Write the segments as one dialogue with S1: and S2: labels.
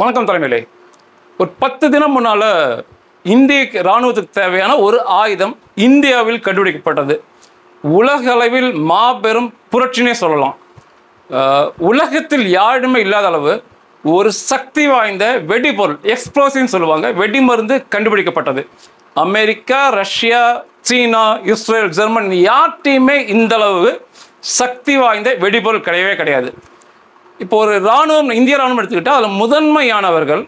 S1: வணக்கம் தலைமையிலே. ஒரு 10 தினம் முன்னால் இந்திய இராணுவத்துக்கு தேவையான ஒரு ஆயுதம் இந்தியாவில் கண்டுபிடிக்கப்பட்டது. உலக அளவில் மாபெரும் புரட்சினே சொல்லலாம். உலகத்தில் யாருமே இல்லாத அளவு ஒரு சக்தி வாய்ந்த வெடிபொருள், எக்ஸ்ப்ளோசிவ்னு சொல்லுவாங்க, வெடிமருந்து கண்டுபிடிக்கப்பட்டது. அமெரிக்கா, ரஷ்யா, சீனா, இஸ்ரேல், ஜெர்மனி யார்ட்டையுமே இந்த அளவு சக்தி வாய்ந்த வெடிபொருள் கிடையவே கிடையாது. இப்போ ஒரு இராணுவம், இந்திய இராணுவம் எடுத்துக்கிட்டால் அதில் முதன்மையானவர்கள்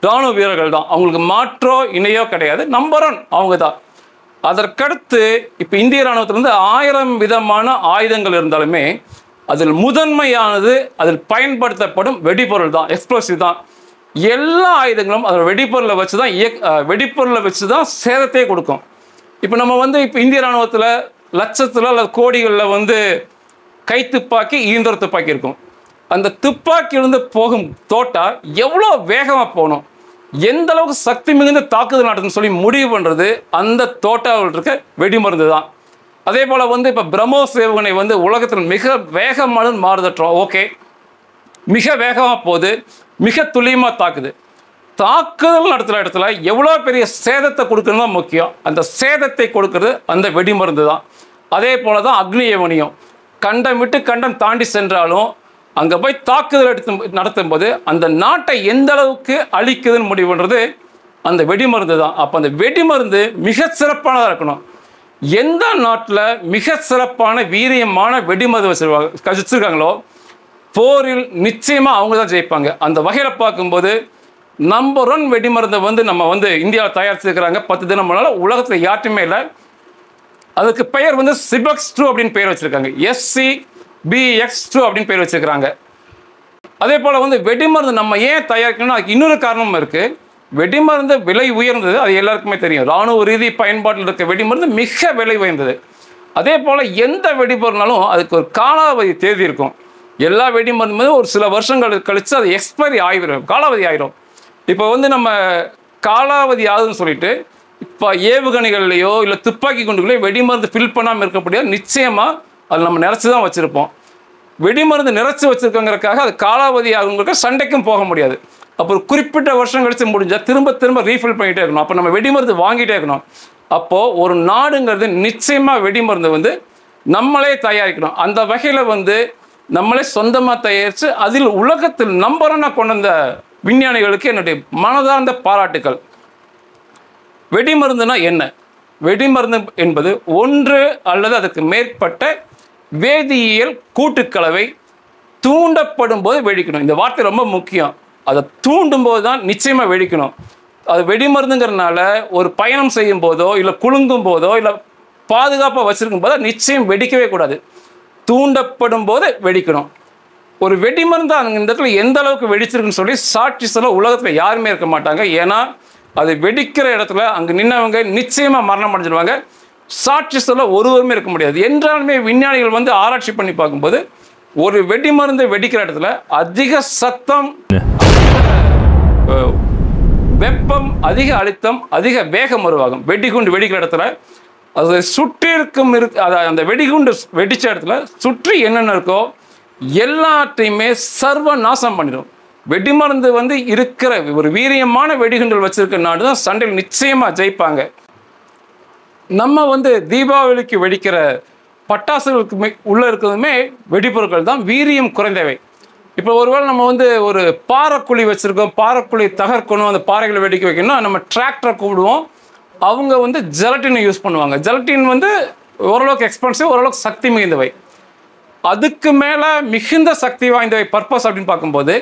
S1: இராணுவ வீரர்கள் தான். அவங்களுக்கு மாற்றோ இணையோ கிடையாது. நம்பர் 1 அவங்க தான். அதற்கடுத்து இப்போ இந்திய இராணுவத்திலிருந்து 1000 விதமான ஆயுதங்கள் இருந்தாலுமே அதில் முதன்மையானது, அதில் பயன்படுத்தப்படும் வெடிபொருள் தான், எக்ஸ்ப்ளோசிவ் தான். எல்லா ஆயுதங்களும் அதில் வெடிப்பொருளை வச்சு தான் சேதத்தையே கொடுக்கும். இப்போ நம்ம இப்போ இந்திய இராணுவத்தில் லட்சத்தில் அல்லது கோடிகளில் கைத்துப்பாக்கி, ஈந்திர துப்பாக்கி இருக்கும். அந்த துப்பாக்கியிலிருந்து போகும் தோட்டா எவ்வளோ வேகமாக போகணும், எந்த அளவுக்கு சக்தி மிகுந்த தாக்குதல் நடத்துன்னு சொல்லி முடிவு பண்ணுறது அந்த தோட்டாவில் இருக்க வெடிமருந்து தான். அதே போல் இப்போ பிரம்மோஸ் ஏவுகணை உலகத்தில் மிக வேகமான மாறுதற்றோம். ஓகே, மிக வேகமாக போகுது, மிக துல்லியமாக தாக்குது. தாக்குதல் நடத்துகிற இடத்துல எவ்வளோ பெரிய சேதத்தை கொடுக்கறது தான் முக்கியம். அந்த சேதத்தை கொடுக்கறது அந்த வெடிமருந்து தான். அதே போல் தான் அக்னி ஏவுகணையும் கண்டம் விட்டு கண்டம் தாண்டி சென்றாலும் அங்கே போய் தாக்குதல் நடத்தும் போது அந்த நாட்டை எந்த அளவுக்கு அழிக்குதுன்னு முடிவு பண்ணுறது அந்த வெடிமருந்து தான். அப்போ அந்த வெடிமருந்து மிக சிறப்பானதாக இருக்கணும். எந்த நாட்டில் மிக சிறப்பான வீரியமான வெடிமருந்து வச்சிருக்காங்களோ போரில் நிச்சயமாக அவங்க தான் ஜெயிப்பாங்க. அந்த வகையில் பார்க்கும்போது நம்பர் 1 வெடிமருந்தை நம்ம இந்தியாவில் தயாரிச்சிருக்கிறாங்க. 10 தினம் முன்னால் உலகத்தில் யாருமே இல்லை. அதுக்கு பெயர் சிபெக்ஸ் 2 அப்படின்னு பெயர் வச்சுருக்காங்க. SCBX2 அப்படின்னு பேர் வச்சுருக்கிறாங்க. அதே போல் வெடிமருந்து நம்ம ஏன் தயாரிக்கணும்னா அதுக்கு இன்னொரு காரணமும் இருக்குது. வெடிமருந்து விலை உயர்ந்தது, அது எல்லாருக்குமே தெரியும். இராணுவ ரீதி பயன்பாட்டில் இருக்க வெடிமருந்து மிக விலை உயர்ந்தது. அதே போல் எந்த வெடிபொருள்னாலும் அதுக்கு ஒரு காலாவதி தேதி இருக்கும். எல்லா வெடிமருந்து ஒரு சில வருஷங்கள் கழித்து அது எக்ஸ்பைரி ஆகிடும், காலாவதி ஆகிடும். இப்போ நம்ம காலாவதி ஆகுதுன்னு சொல்லிட்டு இப்போ ஏவுகணைகள்லையோ இல்லை துப்பாக்கி குண்டுகளையோ வெடிமருந்து ஃபில் பண்ணாமல் இருக்க முடியாது. நிச்சயமாக அது நம்ம நிறச்சி தான் வச்சுருப்போம். வெடிமருந்து நிறச்சி வச்சுருக்கோங்கிறதுக்காக அது காலாவதி ஆகுங்கிறக்க சண்டைக்கும் போக முடியாது. அப்போ ஒரு குறிப்பிட்ட வருஷம் கழித்து முடிஞ்சால் திரும்ப ரீஃபில் பண்ணிகிட்டே இருக்கணும். அப்போ நம்ம வெடிமருந்து வாங்கிட்டே இருக்கணும். அப்போது ஒரு நாடுங்கிறது நிச்சயமாக வெடிமருந்து நம்மளே தயாரிக்கணும். அந்த வகையில் நம்மளே சொந்தமாக தயாரித்து அதில் உலகத்தில் நம்பர் 1 கொண்டு வந்த விஞ்ஞானிகளுக்கு என்னுடைய மனதார்ந்த பாராட்டுக்கள். வெடிமருந்துனா என்ன? வெடிமருந்து என்பது ஒன்று அல்லது அதற்கு மேற்பட்ட வேதியியல் கூட்டுக்கலவை தூண்டப்படும் போது வெடிக்கணும். இந்த வார்த்தை ரொம்ப முக்கியம். அதை தூண்டும் போது தான் நிச்சயமாக வெடிக்கணும். அது வெடிமருந்துங்கிறதுனால ஒரு பயணம் செய்யும் போதோ இல்லை குலுங்கும் போதோ இல்லை பாதுகாப்பாக வச்சுருக்கும் போதோ நிச்சயம் வெடிக்கவே கூடாது. தூண்டப்படும் போது வெடிக்கணும். ஒரு வெடிமருந்து அந்த இடத்துல எந்த அளவுக்கு வெடிச்சிருக்குன்னு சொல்லி சாட்சி சொல்ல உலகத்தில் யாருமே இருக்க மாட்டாங்க. ஏன்னா அது வெடிக்கிற இடத்துல அங்கே நின்னவங்க நிச்சயமாக மரணம் அடைஞ்சிடுவாங்க. சாட்சி சொல்ல ஒருவருமே இருக்க முடியாது. என்றாலுமே விஞ்ஞானிகள் ஆராய்ச்சி பண்ணி பார்க்கும்போது ஒரு வெடிமருந்து வெடிக்கிற இடத்துல அதிக சத்தம், வெப்பம், அதிக அழுத்தம், அதிக வேகம் உருவாகும். வெடிகுண்டு வெடிக்கிற இடத்துல அது சுற்றி இருக்கும் அந்த வெடிகுண்டு வெடிச்ச இடத்துல சுற்றி என்னென்ன இருக்கோ எல்லாத்தையுமே சர்வ நாசம் பண்ணிடும். வெடிமருந்து இருக்கிற ஒரு வீரியமான வெடிகுண்டல் வச்சிருக்க நாடு தான் சண்டையில் நிச்சயமாக ஜெயிப்பாங்க. நம்ம தீபாவளிக்கு வெடிக்கிற பட்டாசுகளுக்கு உள்ளே இருக்கிறதுமே வெடிப்பொருட்கள் தான், வீரியம் குறைந்தவை. இப்போ ஒருவேளை நம்ம ஒரு பாறைக்குழி வச்சுருக்கோம், பாறைக்குழி தகர்க்கணும், அந்த பாறைகளை வெடிக்க வைக்கணும்னா நம்ம டிராக்டரை கூப்பிடுவோம். அவங்க ஜெலட்டினை யூஸ் பண்ணுவாங்க. ஜெலட்டின் ஓரளவுக்கு எக்ஸ்பென்சிவ், ஓரளவுக்கு சக்தி மிகுந்தவை. அதுக்கு மேலே மிகுந்த சக்தி வாய்ந்தவை பர்பஸ் அப்படின்னு பார்க்கும்போது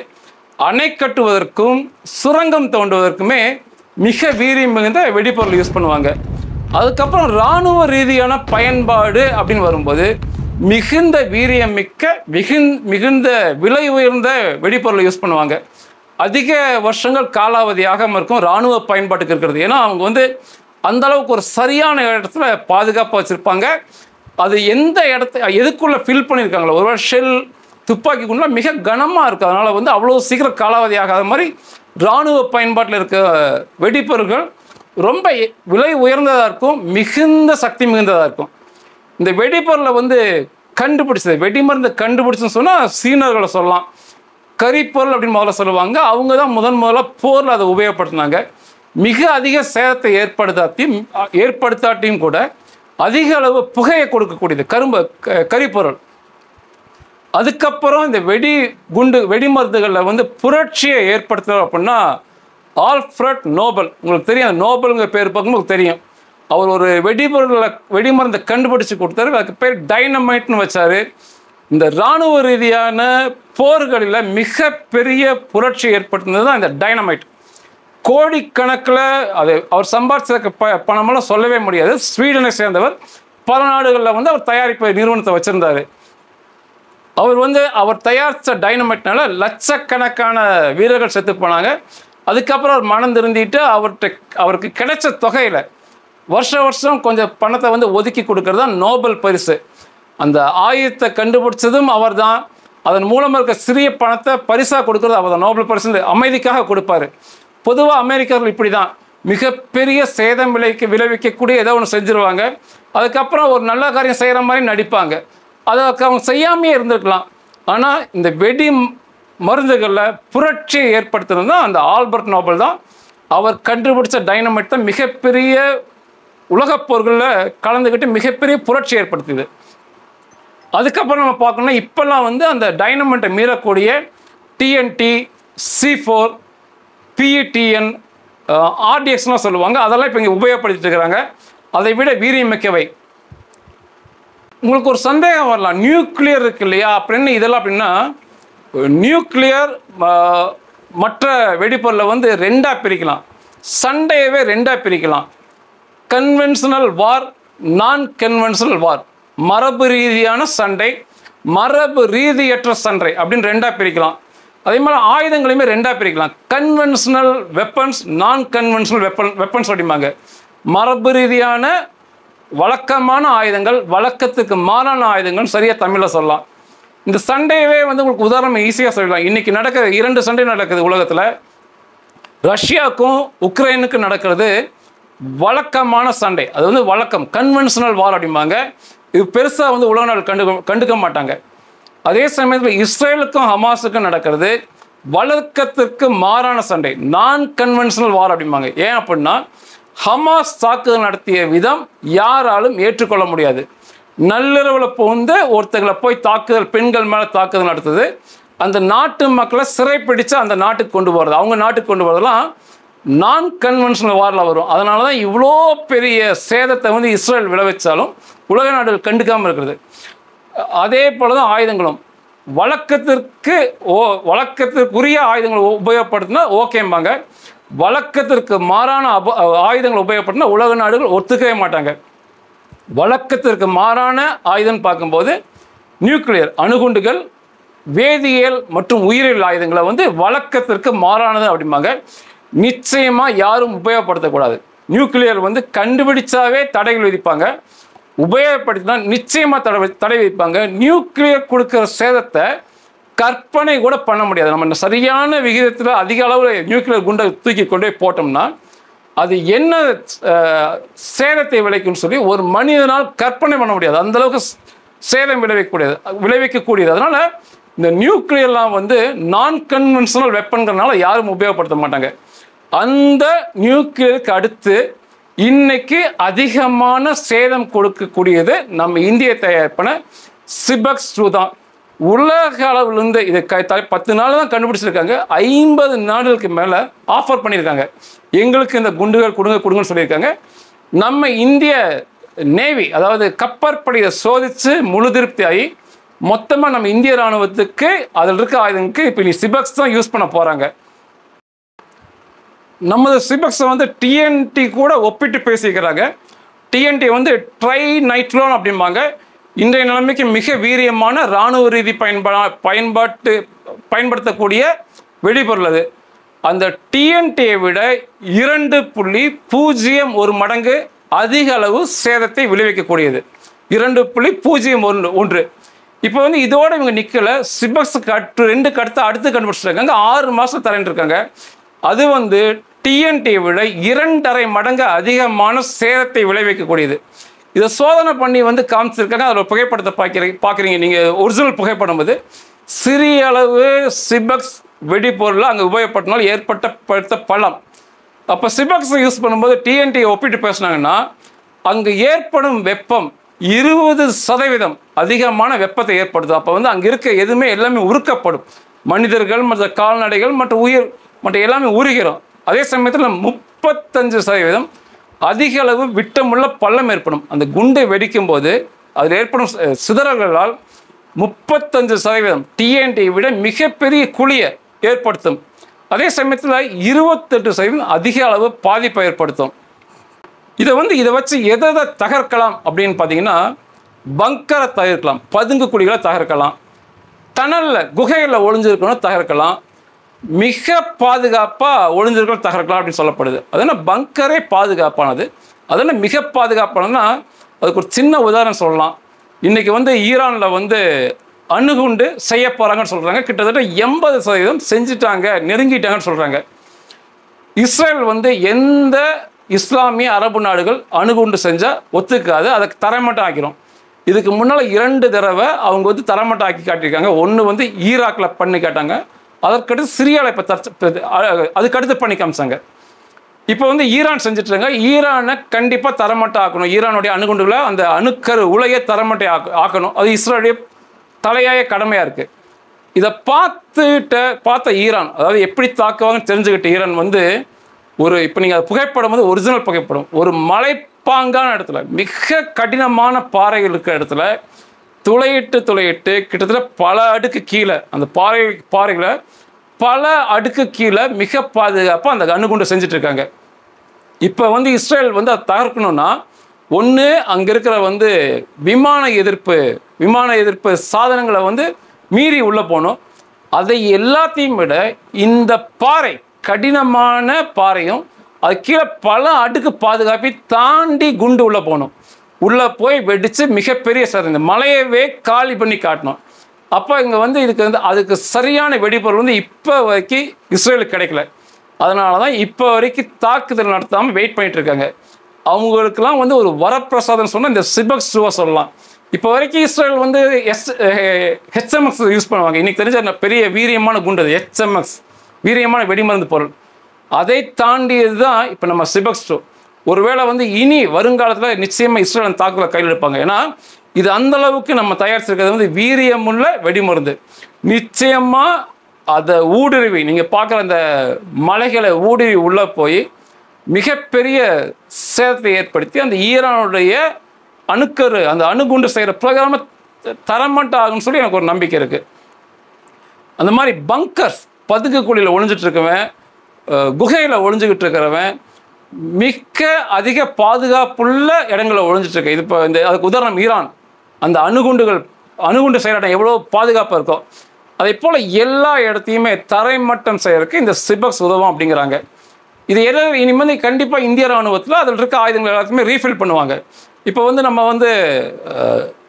S1: அணை கட்டுவதற்கும் சுரங்கம் தோண்டுவதற்குமே மிக வீரியம் மிகுந்த வெடிப்பொருள் யூஸ் பண்ணுவாங்க. அதுக்கப்புறம் இராணுவ ரீதியான பயன்பாடு அப்படின்னு வரும்போது மிகுந்த வீரியம் மிகுந்த விலை உயர்ந்த வெடிப்பொருளை யூஸ் பண்ணுவாங்க. அதிக வருஷங்கள் காலாவதியாகாமல் இருக்கும் இராணுவ பயன்பாட்டுக்கு இருக்கிறது. ஏன்னா அவங்க அந்த அளவுக்கு ஒரு சரியான இடத்துல பாதுகாப்பாக வச்சுருப்பாங்க. அது எந்த எதுக்குள்ளே ஃபில் பண்ணியிருக்காங்களோ, ஒருவேளை ஷெல் துப்பாக்கி குண்டுலாம் மிக கனமாக இருக்குது. அதனால் அவ்வளோ சீக்கிரம் காலாவதி ஆகாத மாதிரி இராணுவ பயன்பாட்டில் இருக்க வெடிப்பொருட்கள் ரொம்ப விலை உயர்ந்ததாக இருக்கும், மிகுந்த சக்தி மிகுந்ததாக இருக்கும். இந்த வெடிப்பொருளை கண்டுபிடிச்சது, வெடிமருந்து கண்டுபிடிச்சுன்னு சொன்னால் சீனர்களை சொல்லலாம். கரிப்பொருள் அப்படின்னு முதல்ல சொல்லுவாங்க. அவங்க தான் முதல்ல போரில் அதை உபயோகப்படுத்தினாங்க. மிக அதிக சேதத்தை ஏற்படுத்தாட்டியும் கூட அதிக அளவு புகையை கொடுக்கக்கூடியது கரிப்பொருள். அதுக்கப்புறம் இந்த வெடி மருந்துகளில் வந்து புரட்சியை ஏற்படுத்துகிறோம் அப்படின்னா ஆல்ஃப்ரட் நோபல். உங்களுக்கு தெரியும், அந்த நோபலுங்கிற பேர் பார்க்கும்போது உங்களுக்கு தெரியும். அவர் ஒரு வெடிமருந்தை கண்டுபிடிச்சு கொடுத்தாரு. அதுக்கு பேர் டைனமைட்னு வச்சார். இந்த இராணுவ ரீதியான போர்களில் மிகப்பெரிய புரட்சி ஏற்படுத்தினது தான் இந்த டைனமைட். கோடிக்கணக்கில் அது அவர் சம்பாதிச்ச பணமெல்லாம் சொல்லவே முடியாது. ஸ்வீடனை சேர்ந்தவர். பல நாடுகளில் வந்து அவர் தயாரிப்பு நிறுவனத்தை வச்சுருந்தார். அவர் தயாரித்த டைனமைட்னால லட்சக்கணக்கான வீரர்கள் செத்து போனாங்க. அதுக்கப்புறம் அவர் மனம் திருந்திட்டு அவருக்கு கிடைச்ச தொகையில் வருஷம் கொஞ்சம் பணத்தை வந்து ஒதுக்கி கொடுக்கறது தான் நோபல் பரிசு. அந்த ஆயுதத்தை கண்டுபிடிச்சதும் அவர் தான். அதன் மூலமாக இருக்க சிறிய பணத்தை பரிசாக கொடுக்கறது அவர் தான். நோபல் பரிசு அமைதிக்காக கொடுப்பார். பொதுவாக அமெரிக்கர்கள் இப்படி தான், மிகப்பெரிய சேதம் விளைவிக்கக்கூடிய ஏதோ ஒன்று செஞ்சுருவாங்க. அதுக்கப்புறம் ஒரு நல்ல காரியம் செய்கிற மாதிரி நடிப்பாங்க. அதுக்கு அவங்க செய்யாமையே இருந்திருக்கலாம். ஆனால் இந்த வெடி மருந்துகளில் புரட்சியை ஏற்படுத்துறது தான் அந்த ஆல்பர்ட் நோபல் தான். அவர் கண்டுபிடிச்ச டைனமைட் தான் மிகப்பெரிய உலகப் போர்களில் கலந்துக்கிட்டு மிகப்பெரிய புரட்சி ஏற்படுத்துது. அதுக்கப்புறம் நம்ம பார்க்கணும்னா இப்போல்லாம் வந்து அந்த டைனமைட்டை மீறக்கூடிய டிஎன்டி, C4, PETN, RDXலாம் சொல்லுவாங்க. அதெல்லாம் இப்போ இங்கே உபயோகப்படுத்திட்டு இருக்கிறாங்க. அதை விட வீரியமிக்கவை. உங்களுக்கு ஒரு சந்தேகம் வரலாம், நியூக்ளியர் இருக்கு இல்லையா அப்படின்னு. இதெல்லாம் அப்படின்னா நியூக்ளியர் மற்ற வெடிப்பொருளை வந்து ரெண்டாக பிரிக்கலாம். சண்டையவே ரெண்டாக பிரிக்கலாம். கன்வென்ஷனல் வார், நான் கன்வென்ஷனல் வார். மரபு ரீதியான சண்டை, மரபு ரீதியற்ற சண்டை அப்படின்னு ரெண்டாக பிரிக்கலாம். அதே மாதிரி ஆயுதங்களையுமே ரெண்டாக பிரிக்கலாம். கன்வென்ஷனல் வெப்பன்ஸ், நான் கன்வென்ஷனல் வெப்பன்ஸ் அப்படிம்பாங்க. மரபு ரீதியான வழக்கமான ஆயுதங்கள், வழக்கத்துக்கு மாறான ஆயுதங்கள், சரியாக தமிழில் சொல்லலாம். இந்த சண்டையவே வந்து உங்களுக்கு உதாரணம் ஈஸியாக சொல்லலாம். இன்றைக்கி நடக்கிற 2 சண்டை நடக்குது உலகத்தில். ரஷ்யாவுக்கும் உக்ரைனுக்கும் நடக்கிறது வழக்கமான சண்டை. அது வந்து வழக்கம், கன்வென்ஷனல் வார் அப்படிம்பாங்க. இது பெருசாக வந்து உலக நாடு கண்டுக்க மாட்டாங்க. அதே சமயத்தில் இஸ்ரேலுக்கும் ஹமாஸுக்கும் நடக்கிறது வழக்கத்திற்கு மாறான சண்டை, நான் கன்வென்ஷனல் வார் அப்படிம்பாங்க. ஏன் அப்படின்னா ஹமாஸ் தாக்குதல் நடத்திய விதம் யாராலும் ஏற்றுக்கொள்ள முடியாது. நள்ளிரவில் புகுந்து ஒருத்தங்களை போய் தாக்குதல், பெண்கள் மேலே தாக்குதல் நடத்துது. அந்த நாட்டு மக்களை சிறைப்பிடிச்சு அந்த நாட்டுக்கு கொண்டு போகிறது, அவங்க நாட்டுக்கு கொண்டு போகிறதுலாம் நான் கன்வென்ஷனல் வாரில் வரும். அதனால தான் இவ்வளோ பெரிய சேதத்தை வந்து இஸ்ரேல் விளைவிச்சாலும் உலக நாடுகள் கண்டுக்காமல் இருக்கிறது. அதே போல் தான் ஆயுதங்களும் வழக்கத்திற்குரிய ஆயுதங்களை உபயோகப்படுத்தினா ஓகேம்பாங்க. வழக்கத்திற்கு மாறான ஆயுதங்களை உபயோகப்படுத்தினா உலக நாடுகள் ஒத்துக்கவே மாட்டாங்க. வழக்கத்திற்கு மாறான ஆயுதம் பார்க்கும்போது நியூக்ளியர், அணுகுண்டுகள், வேதியியல் மற்றும் உயிரியல் ஆயுதங்களை வந்து வழக்கத்திற்கு மாறானது அப்படிம்பாங்க. நிச்சயமாக யாரும் உபயோகப்படுத்தக்கூடாது. நியூக்ளியர் வந்து கண்டுபிடிச்சாவே தடைகள் விதிப்பாங்க, உபயோகப்படுத்தினா நிச்சயமாக தடை விதிப்பாங்க. நியூக்ளியர் கொடுக்குற சேதத்தை கற்பனை கூட பண்ண முடியாது. நம்ம சரியான விகிதத்தில் அதிக அளவில் நியூக்ளியர் குண்டை தூக்கி கொண்டு போய் போட்டோம்னா அது என்ன சேதத்தை விளைக்கும்னு சொல்லி ஒரு மனிதனால் கற்பனை பண்ண முடியாது. அந்தளவுக்கு சேதம் விளைவிக்கக்கூடியது. அதனால் இந்த நியூக்ளியர்லாம் வந்து நான் கன்வென்ஷனல் வெப்பன்கிறதுனால யாரும் உபயோகப்படுத்த மாட்டாங்க. அந்த நியூக்ளியருக்கு அடுத்து இன்னைக்கு அதிகமான சேதம் கொடுக்கக்கூடியது நம்ம இந்திய தயாரிப்பான சிபக்ஸ் 2 தான். உலக அளவிலிருந்து இதை 10 நாள் தான் கண்டுபிடிச்சிருக்காங்க. 50 நாடுகளுக்கு மேலே ஆஃபர் பண்ணியிருக்காங்க. எங்களுக்கு இந்த குண்டுகள் கொடுங்கன்னு சொல்லியிருக்காங்க. நம்ம இந்திய நேவி, அதாவது கப்பற்படையை சோதித்து முழு திருப்தி ஆகி மொத்தமாக நம்ம இந்திய இராணுவத்துக்கு அதில் இருக்க ஆயுதங்களுக்கு இப்போ சிபக்ஸ் தான் யூஸ் பண்ண போகிறாங்க. நமது சிபக்ஸை வந்து டிஎன்டி கூட ஒப்பிட்டு பேசிக்கிறாங்க. டிஎன்டி வந்து ட்ரை நைட்ரோன் அப்படிம்பாங்க. இன்றைய நிலைமைக்கு மிக வீரியமான இராணுவ ரீதி பயன்படுத்தக்கூடிய வெடிபொருள் அது. அந்த டிஎன்டியை விட 2.01 மடங்கு அதிக அளவு சேதத்தை விளைவிக்கக்கூடியது. 2.01. இப்போ வந்து இதோட இவங்க நிற்கல, சிபக்ஸுக்கு 2க்கு அடுத்து கண்டுபிடிச்சிருக்காங்க. 6 மாதம் தரேன் இருக்காங்க. அது வந்து டிஎன்டியை விட 2.5 மடங்கு அதிகமான சேதத்தை விளைவிக்கக்கூடியது. இதை சோதனை பண்ணி வந்து காமிச்சிருக்காங்க. அதில் புகைப்படத்தை பார்க்குறீங்க நீங்கள், ஒரிஜினல் புகைப்படம். அது சிறிய அளவு சிபக்ஸ் வெடிபொருள் அங்கே உபயோகப்பட்டனால் ஏற்பட்ட பலம். அப்போ சிபக்ஸ் யூஸ் பண்ணும்போது டிஎன்டி ஒப்பிட்டு பேசினாங்கன்னா அங்கே ஏற்படும் வெப்பம் 20% அதிகமான வெப்பத்தை ஏற்படுத்தும். அப்போ வந்து அங்கே இருக்க எதுவுமே எல்லாமே உருக்கப்படும். மனிதர்கள் மற்ற கால்நடைகள் மற்ற எல்லாமே உருகிறோம். அதே சமயத்தில் 35% அதிக அளவு விட்டமுள்ள பள்ளம் ஏற்படும். அந்த குண்டை வெடிக்கும் போது அதில் ஏற்படும் சிதறல்களால் 35% டிஎன்டியை விட மிகப்பெரிய குழியை ஏற்படுத்தும். அதே சமயத்தில் 28% அதிக அளவு பாதிப்பை ஏற்படுத்தும். இதை வச்சு எதை தகர்க்கலாம் அப்படின்னு பார்த்தீங்கன்னா, பங்கரை தகர்க்கலாம், பதுங்கு குழிகளை தகர்க்கலாம், டனலில் குகைகளில் ஒளிஞ்சிருக்கணும் தகர்க்கலாம், மிக பாதுகாப்பாக ஒளிஞ்சிருக்கணும் தகர்க்கலாம் அப்படின்னு சொல்லப்படுது. அதனால் பங்கரே பாதுகாப்பானது. அதனால் மிக பாதுகாப்பானதுன்னா அதுக்கு ஒரு சின்ன உதாரணம் சொல்லலாம். இன்றைக்கி வந்து ஈரானில் வந்து அணுகுண்டு செய்ய போகிறாங்கன்னு சொல்கிறாங்க. கிட்டத்தட்ட 80% செஞ்சுட்டாங்க, நெருங்கிட்டாங்கன்னு சொல்கிறாங்க. இஸ்ரேல் வந்து எந்த இஸ்லாமிய அரபு நாடுகள் அணுகுண்டு செஞ்சால் ஒத்துக்காது, அதை தரமட்டம் ஆக்கிரும். இதுக்கு முன்னால் 2 தடவை அவங்க வந்து தரமட்டம் ஆக்கி காட்டியிருக்காங்க. ஒன்று வந்து ஈராக்கில் பண்ணி காட்டாங்க, அதற்கடுத்து சிரியாவில் இப்போ அதுக்கடுத்து பண்ணி காமிச்சாங்க. இப்போ வந்து ஈரான் செஞ்சிட்ருங்க. ஈரானை கண்டிப்பாக தரமட்டம் ஆக்கணும். ஈரானுடைய அணுகுண்டுகளை அந்த அணுக்கரு உலையை தரமட்டை ஆக்கணும். அது இஸ்ரேலுடைய தலையாய கடமையாக இருக்குது. இதை பார்த்த ஈரான், அதாவது எப்படி தாக்குவாங்கன்னு தெரிஞ்சுக்கிட்ட ஈரான் வந்து இப்போ நீங்கள் புகைப்படம் வந்து ஒரிஜினல் புகைப்படம், ஒரு மலைப்பாங்கான இடத்துல மிக கடினமான பாறைகள் இருக்கிற இடத்துல துளையிட்டு கிட்டத்தட்ட பல அடுக்கு கீழே அந்த பாறைகளை பல அடுக்கு கீழே மிக பாதுகாப்பாக அந்த அணுகுண்டு செஞ்சிட்ருக்காங்க. இப்போ வந்து இஸ்ரேல் வந்து அதை தகர்க்கணும்னா ஒன்று அங்கே இருக்கிற வந்து விமான எதிர்ப்பு சாதனங்களை வந்து மீறி உள்ளே போகணும். அதை எல்லாத்தையும் விட இந்த பாறை, கடினமான பாறையும் அது கீழே பல அடுக்கு பாதுகாப்பை தாண்டி குண்டு உள்ளே போகணும். உள்ளே போய் வெடித்து மிகப்பெரிய இந்த மலையவே காலி பண்ணி காட்டணும். அப்போ இங்கே வந்து அதுக்கு சரியான வெடிப்பொருள் வந்து இப்போ வரைக்கும் இஸ்ரேலுக்கு கிடைக்கல. அதனால தான் இப்போ வரைக்கும் தாக்குதல் நடத்தாமல் வெயிட் பண்ணிட்டு இருக்காங்க. அவங்களுக்கெல்லாம் வந்து ஒரு வரப்பிரசாதம் சொன்னால் இந்த சிபக்ஸ் 2 சொல்லலாம். இப்போ வரைக்கும் இஸ்ரேல் வந்து HMX யூஸ் பண்ணுவாங்க. இன்றைக்கி தெரிஞ்ச பெரிய வீரியமான குண்டு அது HMX, வீரியமான வெடிமருந்து பொருள். அதை தாண்டியது தான் இப்போ நம்ம சிபக்ஸ் 2. ஒருவேளை வந்து இனி வருங்காலத்தில் நிச்சயமாக இஸ்ரேல் தாக்குதலை கையில் எடுப்பாங்க. ஏன்னா இது அந்தளவுக்கு நம்ம தயாரிச்சிருக்கிறது வந்து வீரியமுள்ள வெடிமருந்து. நிச்சயமாக அதை ஊடுருவி நீங்கள் பார்க்குற அந்த மலைகளை ஊடுருவி உள்ளே போய் மிகப்பெரிய சேதத்தை ஏற்படுத்தி அந்த ஈரானுடைய அணுக்கரு அந்த அணுகுண்டு செய்கிற ப்ரோக்ராமை தரமாட்டம் ஆகுன்னு சொல்லி எனக்கு ஒரு நம்பிக்கை இருக்குது. அந்த மாதிரி பங்கர்ஸ், பதுங்கு குழியில் ஒளிஞ்சிட்டு இருக்கவன், குகையில் ஒளிஞ்சுக்கிட்டு இருக்கிறவன், மிக அதிக பாதுகாப்புள்ள இடங்களில் ஒளிஞ்சிட்டு இருக்கு. இது இப்போ அதுக்கு உதாரணம் ஈரான். அந்த அணுகுண்டு செய்கிற இடம் எவ்வளோ பாதுகாப்பாக இருக்கும். அதே போல் எல்லா இடத்தையுமே தரைமட்டம் செய்யறதுக்கு இந்த சிபக்ஸ் உதவும் அப்படிங்கிறாங்க. இது இனிமேல் கண்டிப்பாக இந்திய ராணுவத்தில் அதில் இருக்க ஆயுதங்கள் எல்லாத்தையுமே ரீஃபில் பண்ணுவாங்க. இப்போ வந்து நம்ம வந்து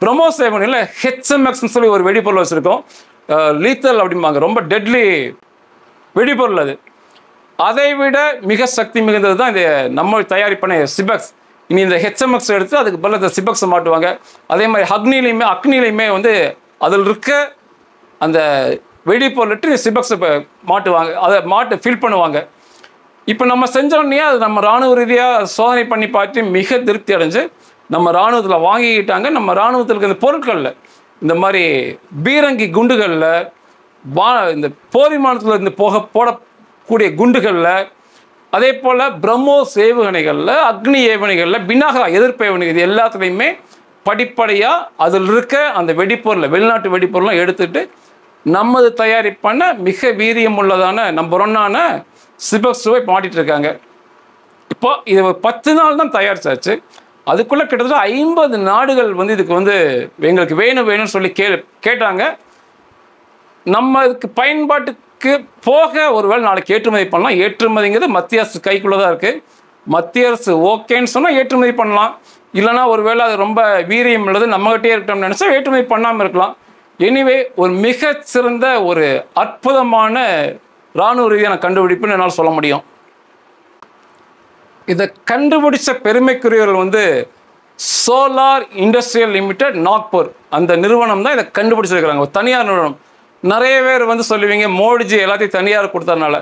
S1: பிரம்மோஸ் ஏவனில் HMXன்னு சொல்லி ஒரு வெடிப்பொருள் வச்சுருக்கோம். லீத்தல் அப்படிம்பாங்க, ரொம்ப டெட்லி வெடிப்பொருள் அது. அதை விட மிக சக்தி மிகுந்தது தான் இந்த நம்ம தயாரிப்பான சிபக்ஸ். இனி இந்த HMX எடுத்து அதுக்கு பதில் இந்த சிபக்ஸை மாட்டுவாங்க. அதே மாதிரி அக்னிலையுமே வந்து அதில் இருக்க அந்த வெடிப்பொருளிட்டு சிபக்ஸை மாட்டுவாங்க, அதை ஃபில் பண்ணுவாங்க. இப்போ நம்ம செஞ்சோன்னே அது நம்ம இராணுவ ரீதியாக சோதனை பண்ணி பார்த்து மிக திருப்தி அடைஞ்சு நம்ம இராணுவத்தில் வாங்கிக்கிட்டாங்க. நம்ம இராணுவத்தில் இருக்க இந்த பொருட்களில் இந்த மாதிரி பீரங்கி குண்டுகளில், இந்த போர் விமானத்தில் இருந்து போடக்கூடிய குண்டுகளில், அதே போல் பிரம்மோஸ் ஏவுகணைகளில், அக்னி ஏவுகணைகளில், பினாகா எதிர்ப்பு ஏவுகணைகள், இது எல்லாத்துலேயுமே படிப்படியாக அதில் இருக்க அந்த வெடிப்பொருளை, வெளிநாட்டு வெடிப்பொருள்லாம் எடுத்துகிட்டு நமது தயாரிப்பான மிக வீரியம் உள்ளதான நம்பர் 1ஆன சிபக்ஸ் 2 மாட்டிகிட்டு இருக்காங்க. இப்போ இது 10 நாள் தான் தயாரிச்சாச்சு. அதுக்குள்ளே கிட்டத்தட்ட 50 நாடுகள் வந்து இதுக்கு வந்து எங்களுக்கு வேணும்னு சொல்லி கேட்டாங்க. நம்ம இதுக்கு பயன்பாட்டுக்கு போக ஒருவேளை நாளைக்கு ஏற்றுமதி பண்ணலாம். ஏற்றுமதிங்கிறது மத்திய அரசு கைக்குள்ளே தான் இருக்குது. மத்திய அரசு ஓகேன்னு சொன்னால் ஏற்றுமதி பண்ணலாம். இல்லைனா ஒருவேளை அது ரொம்ப வீரியம் உள்ளது நம்மகிட்டே இருக்கட்டும்னு நினச்சா ஏற்றுமதி பண்ணாமல் இருக்கலாம். எனிவே ஒரு மிகச்சிறந்த ஒரு அற்புதமான இராணுவ ரீதியான கண்டுபிடிப்புன்னு என்னால் சொல்ல முடியும். இதை கண்டுபிடிச்ச பெருமைக்குரியவர்கள் வந்து சோலார் இண்டஸ்ட்ரியல் லிமிடெட் நாக்பூர், அந்த நிறுவனம் தான் இதை கண்டுபிடிச்சிருக்கிறாங்க. ஒரு தனியார் நிறுவனம். நிறைய பேர் வந்து சொல்லுவீங்க மோடிஜி எல்லாத்தையும் தனியார் கொடுத்ததுனால.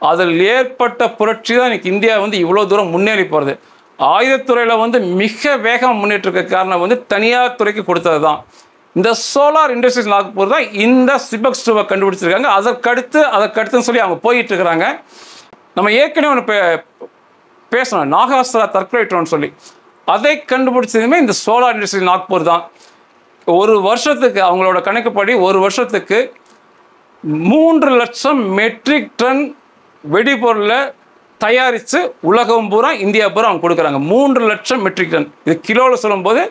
S1: அதில் ஏற்பட்ட புரட்சி தான் இன்னைக்கு இந்தியா வந்து இவ்வளோ தூரம் முன்னேறி போகிறது. ஆயுதத்துறையில் வந்து மிக வேகம் முன்னேற்றிருக்க காரணம் வந்து தனியார் துறைக்கு கொடுத்தது தான். இந்த சோலார் இண்டஸ்ட்ரீஸ் நாக்பூர் தான் இந்த சிபெக்ஸ் 2 கண்டுபிடிச்சிருக்காங்க. அதற்கடுத்துன்னு சொல்லி அவங்க போயிட்டு இருக்கிறாங்க. நம்ம ஏற்கனவே ஒன்று பேசணும், நாகாஸ்திரா தற்கொலை ட்ரோன் சொல்லி, அதை கண்டுபிடிச்சதுமே இந்த சோலார் இண்டஸ்ட்ரி நாக்பூர் தான். ஒரு வருஷத்துக்கு அவங்களோட கணக்குப்படி ஒரு வருஷத்துக்கு 3 லட்சம் மெட்ரிக் டன் வெடிபொருளை தயாரித்து உலகம் பூரா இந்தியா பூரா அவங்க கொடுக்குறாங்க. 3 லட்சம் மெட்ரிக் டன். இது கிலோவில் சொல்லும்போது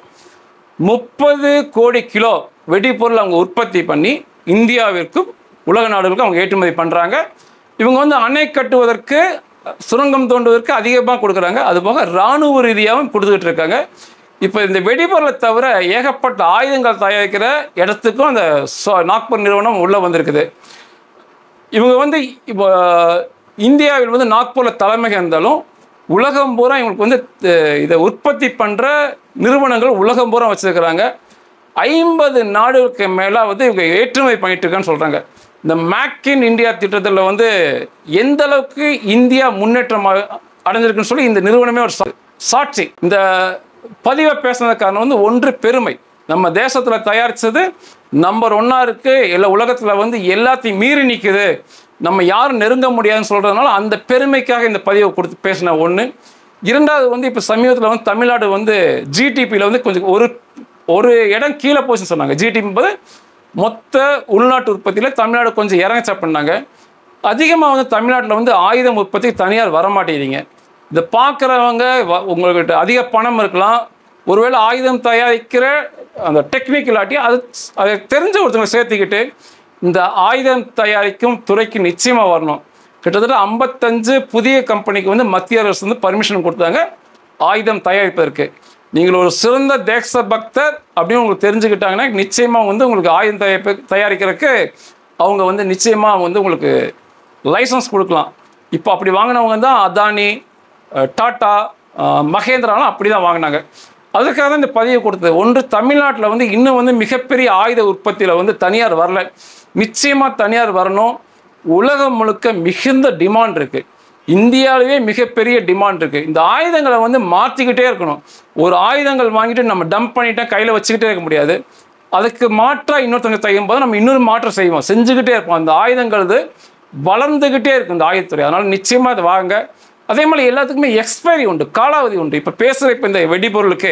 S1: 30 கோடி கிலோ வெடிபொருள் அவங்க உற்பத்தி பண்ணி இந்தியாவிற்கும் உலக நாடுகளுக்கும் அவங்க ஏற்றுமதி பண்ணுறாங்க. இவங்க வந்து அணை கட்டுவதற்கு, சுரங்கம் தோண்டுவதற்கு அதிகமாக கொடுக்குறாங்க. அதுபோக இராணுவ ரீதியாகவும் கொடுத்துக்கிட்டு இருக்காங்க. இப்போ இந்த வெடிபொருளை தவிர ஏகப்பட்ட ஆயுதங்கள் தயாரிக்கிற இடத்துக்கும் அந்த நாக்பூர் நிறுவனம் உள்ளே வந்திருக்குது. இவங்க வந்து இப்போ இந்தியாவில் வந்து நாக்பூரில் தலைமையாக இருந்தாலும் உலகம் பூரா இவங்களுக்கு வந்து இதை உற்பத்தி பண்ணுற நிறுவனங்கள் உலகம் பூரா வச்சுருக்கிறாங்க. 50 நாடுகளுக்கு மேலே வந்து இவங்க ஏற்றுமதி பண்ணிட்டு இருக்கான்னு சொல்கிறாங்க. இந்த மேக் இன் இந்தியா திட்டத்தில் வந்து எந்த அளவுக்கு இந்தியா முன்னேற்றம் அடைஞ்சிருக்குன்னு சொல்லி இந்த நிறுவனமே ஒரு சாட்சி. இந்த பதிவை பேசுனது காரணம் வந்து ஒன்று பெருமை. நம்ம தேசத்தில் தயாரித்தது நம்பர் 1 இருக்குது. எல்லா உலகத்தில் வந்து எல்லாத்தையும் மீறி நிற்குது, நம்ம யாரும் நெருங்க முடியாதுன்னு சொல்கிறதுனால அந்த பெருமைக்காக இந்த பதிவை கொடுத்து பேசின ஒன்று. இரண்டாவது வந்து இப்போ சமீபத்தில் வந்து தமிழ்நாடு வந்து ஜிடிபியில் வந்து கொஞ்சம் ஒரு இடம் கீழே போச்சுன்னு சொன்னாங்க. ஜிடிபி போது மொத்த உள்நாட்டு உற்பத்தியில் தமிழ்நாடு கொஞ்சம் இறங்கச்சா பண்ணாங்க. அதிகமாக வந்து தமிழ்நாட்டில் வந்து ஆயுதம் உற்பத்தி தனியார் வரமாட்டேங்கிறீங்க. இதை பார்க்குறவங்க உங்கள்கிட்ட அதிக பணம் இருக்கலாம், ஒருவேளை ஆயுதம் தயாரிக்கிற அந்த டெக்னிக் இல்லாட்டி அதை தெரிஞ்ச ஒருத்தவங்க சேர்த்துக்கிட்டு இந்த ஆயுதம் தயாரிக்கும் துறைக்கு நிச்சயமாக வரணும். கிட்டத்தட்ட 55 புதிய கம்பெனிக்கு வந்து மத்திய அரசு வந்து பர்மிஷன் கொடுத்தாங்க ஆயுதம் தயாரிப்பதற்கு. நீங்கள் ஒரு சிறந்த தேச பக்தர் அப்படின்னு உங்களுக்கு தெரிஞ்சுக்கிட்டாங்கன்னா நிச்சயமாக வந்து உங்களுக்கு ஆயுதம் தயாரிக்கிறதுக்கு அவங்க வந்து நிச்சயமாக வந்து உங்களுக்கு லைசன்ஸ் கொடுக்கலாம். இப்போ அப்படி வாங்கினவங்க தான் அதானி, டாட்டா, மகேந்திராலாம் அப்படி தான் வாங்கினாங்க. அதுக்காக தான் இந்த பதிவை கொடுத்தது. ஒன்று, தமிழ்நாட்டில் வந்து இன்னும் வந்து மிகப்பெரிய ஆயுத உற்பத்தியில் வந்து தனியார் வரல. நிச்சயமாக தனியார் வரணும். உலகம் முழுக்க மிகுந்த டிமாண்ட் இருக்குது. இந்தியாவிலேயே மிகப்பெரிய டிமாண்ட் இருக்குது. இந்த ஆயுதங்களை வந்து மாற்றிக்கிட்டே இருக்கணும். ஒரு ஆயுதங்கள் வாங்கிட்டு நம்ம டம்ப் பண்ணிட்டா கையில் வச்சுக்கிட்டே இருக்க முடியாது. அதுக்கு மாற்றாக இன்னொருத்தவங்க செய்யும் போது நம்ம இன்னொரு மாற்றம் செய்வோம், செஞ்சுக்கிட்டே இருப்போம். அந்த ஆயுதங்கள் வளர்ந்துக்கிட்டே இருக்கும் இந்த ஆயுதத்துறை. அதனால் நிச்சயமாக அதை வாங்க. அதே மாதிரி எல்லாத்துக்குமே எக்ஸ்பைரி உண்டு, காலாவதி உண்டு. இப்போ பேசுகிற இப்போ இந்த வெடிபொருளுக்கு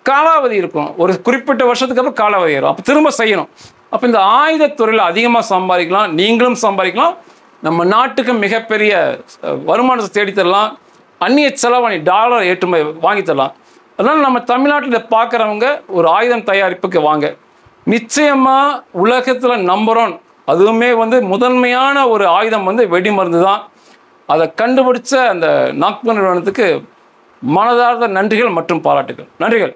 S1: காலாவதி இருக்கும். ஒரு குறிப்பிட்ட வருஷத்துக்கு அப்புறம் காலாவதி ஆயிரும். அப்போ திரும்ப செய்யணும். அப்போ இந்த ஆயுதத்துறையில் அதிகமாக சம்பாதிக்கலாம், நீங்களும் சம்பாதிக்கலாம், நம்ம நாட்டுக்கு மிகப்பெரிய வருமானத்தை தேடித்தரலாம், அந்நிய செலவாணி டாலர் ஏற்றுமதி வாங்கித்தரலாம். அதனால் நம்ம தமிழ்நாட்டில் பார்க்குறவங்க ஒரு ஆயுதம் தயாரிப்புக்கு வாங்க. நிச்சயமாக உலகத்தில் நம்பர் 1, அதுவுமே வந்து முதன்மையான ஒரு ஆயுதம் வந்து வெடிமருந்து தான். அதை கண்டுபிடிச்ச அந்த நாக்பூர் நிறுவனத்துக்கு மனதார்ந்த நன்றிகள் மற்றும் பாராட்டுகள். நன்றிகள்.